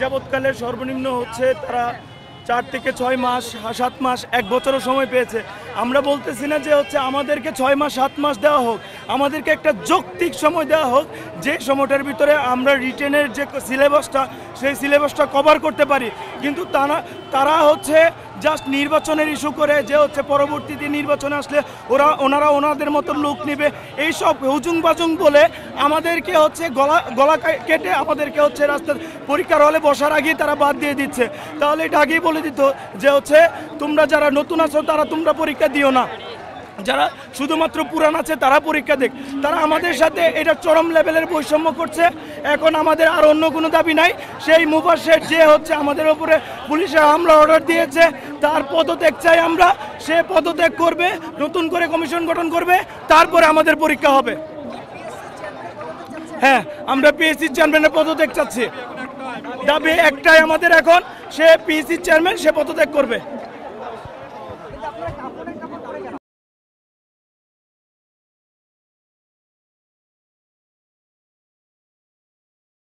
যাবৎকালে সর্বনিম্ন হচ্ছে তারা 4 থেকে 6 মাস 7 মাস 1 বছরও সময় পেয়েছে। আমরা বলতেছি না যে হচ্ছে আমাদেরকে 6 মাস 7 মাস দেওয়া হোক, আমাদেরকে একটা যৌক্তিক সময় দেওয়া হোক যে সময়টার ভিতরে আমরা রিটেনের যে সিলেবাসটা সেই সিলেবাসটা কভার করতে পারি। কিন্তু তারা হচ্ছে জাস্ট নির্বাচনের ইস্যু করে যে হচ্ছে পরবর্তীতে নির্বাচনে আসলে ওনারা ওনাদের মতো লোক নেবে, এইসব হুজুং বাজুং বলে আমাদেরকে হচ্ছে গলা কেটে আমাদেরকে হচ্ছে রাস্তার পরীক্ষার হলে বসার আগেই তারা বাদ দিয়ে দিচ্ছে। তাহলে এটা আগেই বলে দিত যে হচ্ছে তোমরা যারা নতুন আছো তোমরা পরীক্ষা দিও না, যারা শুধুমাত্র পুরান আছে তারা পরীক্ষা দেখ। তারা আমাদের সাথে এটা চরম লেভেলের বৈষম্য করছে। এখন আমাদের আর অন্য কোনো দাবি নাই, সেই মুবাশশির যে হচ্ছে আমাদের উপরে পুলিশের হামলা অর্ডার দিয়েছে তার পদত্যাগ চাই আমরা। সে পদত্যাগ করবে, নতুন করে কমিশন গঠন করবে, তারপরে আমাদের পরীক্ষা হবে। হ্যাঁ, আমরা পিএসসি চেয়ারম্যানের পদত্যাগ চাচ্ছি। দাবি একটাই আমাদের এখন, সে পিএসসি চেয়ারম্যান, সে পদত্যাগ করবে।